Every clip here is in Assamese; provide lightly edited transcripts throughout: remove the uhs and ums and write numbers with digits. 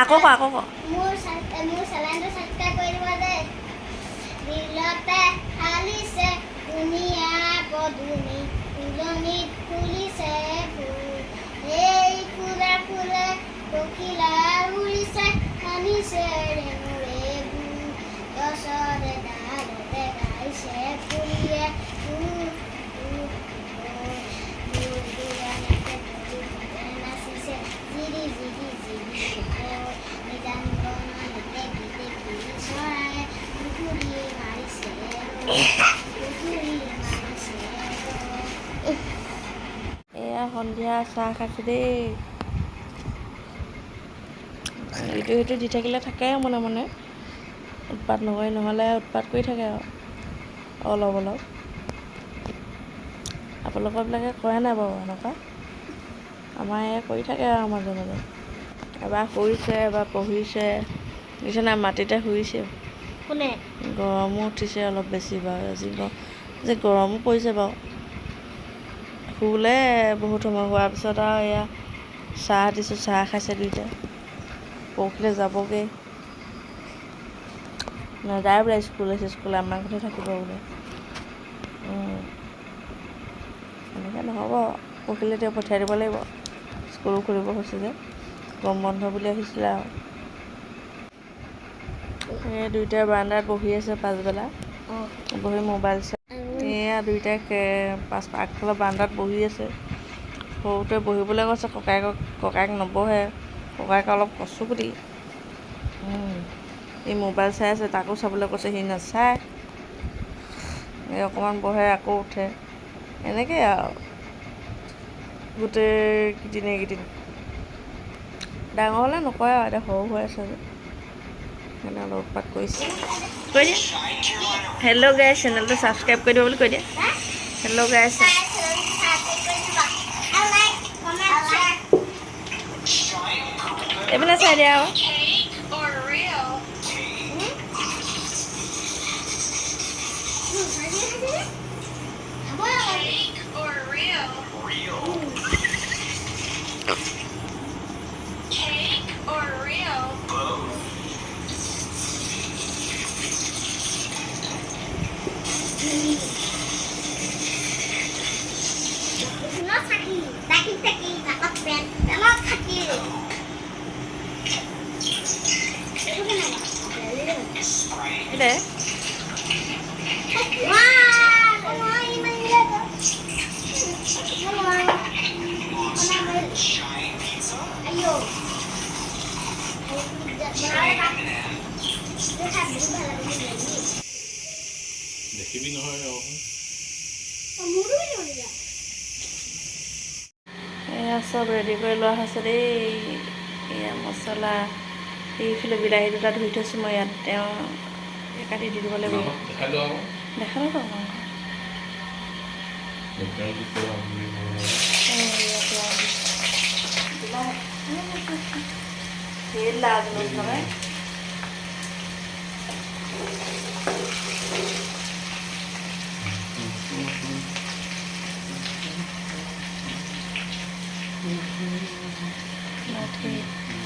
আকৌ মোৰ চেনেলটো সাবস্ক্ৰাইব কৰিব দেই দিলতে হালিছে দুনিয়া পদুনি ফুলনিত ফুলিছে ফুল এই ফুলে ফুলে পখিলা উৰিছে হানিছে ৰেঙুৰে গছৰে ডালতে গাইছে ফুলিয়ে নাচিছে জিৰি জিৰি জিৰি নিজান বনতে গীতে ফুলি চৰাই পুখুৰী মাৰিছে এয়া সন্ধিয়া চাহ খাইছোঁ দেই ইটো সিটো দি থাকিলে থাকে মনে মনে উৎপাত নকৰি নহ'লে উৎপাত কৰি থাকে আৰু অলপ অলপ আপোনালোকৰবিলাকে কৰে নাই বাৰু এনেকুৱা আমাৰ এয়া কৰি থাকে আৰু মাজে মাজে এবাৰ শুইছে এবাৰ পঢ়িছে দিছে নাই মাটিতে শুইছে কোনে গৰমো উঠিছে অলপ বেছি বাৰু আজি যে গৰমো পৰিছে বাৰু শুলে বহুত সময় হোৱাৰ পিছত আৰু এয়া চাহ দিছোঁ চাহ খাইছে দুইটাই পৰহিলৈ যাবগৈ নাযায় বোলে স্কুল আমাৰ ঘৰতে থাকিব বোলে এনেকৈ নহ'ব পৰহিলৈ এতিয়া পঠিয়াই দিব লাগিব স্কুলো খুলিব হৈছে যে গৰম বন্ধ বুলি আহিছিলে আৰু এই দুইটাই বাৰান্দাত বহি আছে পাছবেলা বহি মোবাইল চাই এয়া দুইটাই আগফালৰ বাৰান্দাত বহি আছে সৰুতে বহিবলৈ কৈছে ককায়েক নবহে ককায়েক অলপ কচুগুটি এই মোবাইল চাই আছে তাকো চাবলৈ কৈছে সি নাচায় এই অকণমান বহে আকৌ উঠে এনেকৈ আৰু গোটেইকেইদিন এইকেইদিন ডাঙৰ হ'লে নকয় আৰু এতিয়া সৰু হৈ আছে যে সেইকাৰণে অলপ উৎপাত কৰিছে কৈ দিয়া হেল্ল' গাইজ চেনেলটো ছাবস্ক্ৰাইব কৰি দিব বুলি কৈ দিয়া হেল্ল' গাইজ এইপিনে চাই দিয়া আৰু deh. দেখিবি নহয় এয়া চব ৰেডি কৰি লোৱা হৈছে দেই এয়া মছলা এইফালে বিলাহী দুটা ধুই থৈছোঁ মই ইয়াত তেওঁ কাটি দি দিব লাগিব দেখালো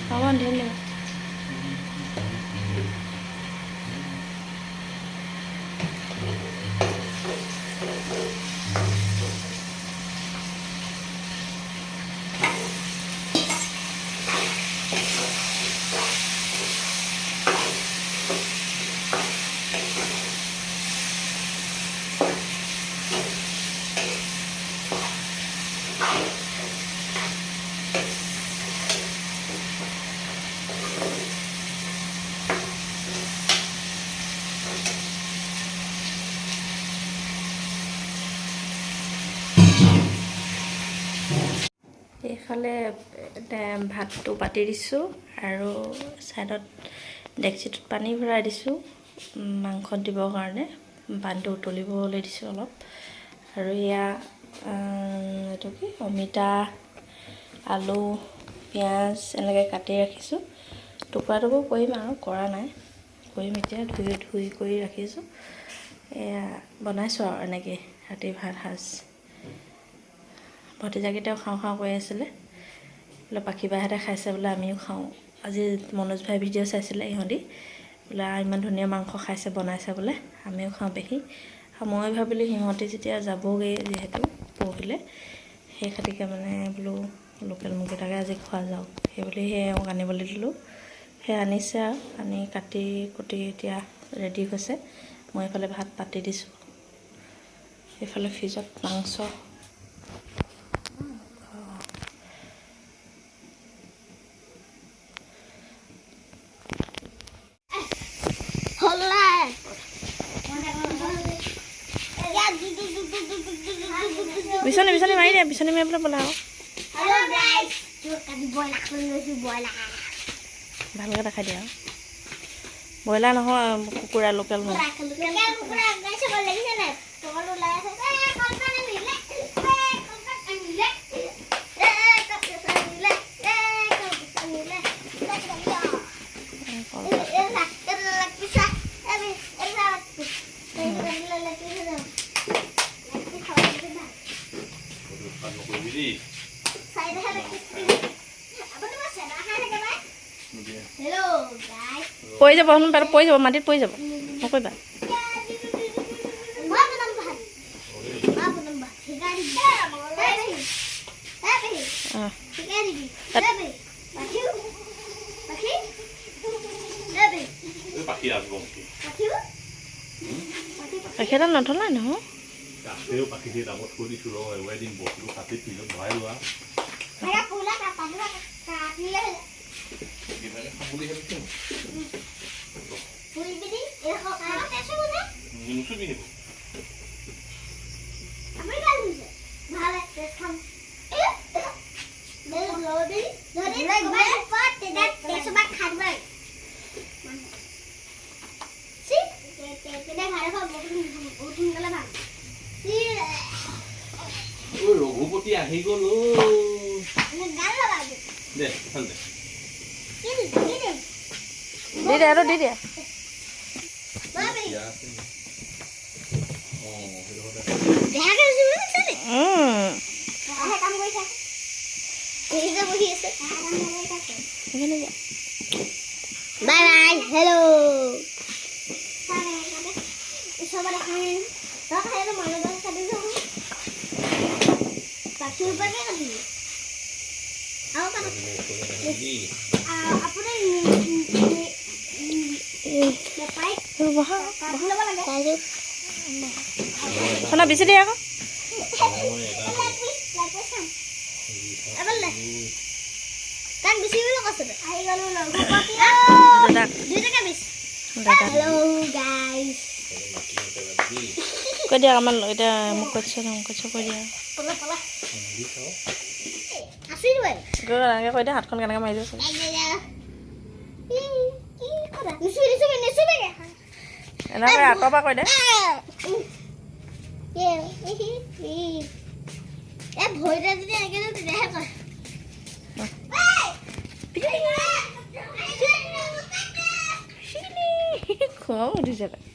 Kawan dia ni. এইফালে ভাতটো পাতি দিছোঁ আৰু ছাইডত ডেক্সিটোত পানী ভৰাই দিছোঁ মাংসত দিবৰ কাৰণে পানীটো উতলিবলৈ দিছোঁ অলপ আৰু এয়া এইটো কি অমিতা আলু পিঁয়াজ এনেকৈ কাটি ৰাখিছোঁ টুকুৰা কৰিম আৰু কৰা নাই কৰিম এতিয়া ধুই কৰি ৰাখিছোঁ এয়া বনাইছোঁ আৰু এনেকৈ ৰাতি ভাত সাজ ভতিজাকেইটাও খাওঁ খাওঁ কৈ আছিলে বোলে পাখি বাহঁতে খাইছে বোলে আমিও খাওঁ আজি মনোজ ভাই ভিডিঅ' চাইছিলে ইহঁতি বোলে ইমান ধুনীয়া মাংস খাইছে বনাইছে বোলে আমিও খাওঁ পেহি আৰু মই ভাবিলোঁ সিহঁতি যেতিয়া যাবগৈ যিহেতু পৰহিলে সেই খাতিকে মানে বোলো লোকেল মুৰ্গীটাকে আজি খোৱা যাওক সেইবুলি সেই এওঁক আনিবলৈ দিলোঁ সেই আনিছে আৰু আনি কাটি কুটি এতিয়া ৰেডি হৈছে মই এইফালে ভাত পাতি দিছোঁ এইফালে ফ্ৰিজত মাংস বিচনী বিচনী মাৰি দিয়া বিচনী মাৰিবলৈ বোলে আৰু ভালকৈ দেখাই দিয়া আৰু ব্ৰইলাৰ নহয় কুকুৰা লোকেল মুৰ্গী পৰি যাব পেটত পৰি যাব মাটিত পৰি যাব নকৰিবা পাখিডাল নথলাই নহয় ৰঘুপতি আহি গ'ল দে দি দে আৰু দি দিয়া বাই বাই হেল্ল' চোনা বেছি দিয়ে আকৌ কৈ দিয়া আমাৰ এতিয়া মোক কৈছে কৈ দিয়া এনেকৈ কৈ দিয়া হাতখন কেনেকৈ মাৰি দিছোঁ এনেকৈ আঁতৰ পৰা কৈ দে ভৰিটা যদি এনেকৈ তেতিয়াহে কয় খোৱাও উঠিছে তাই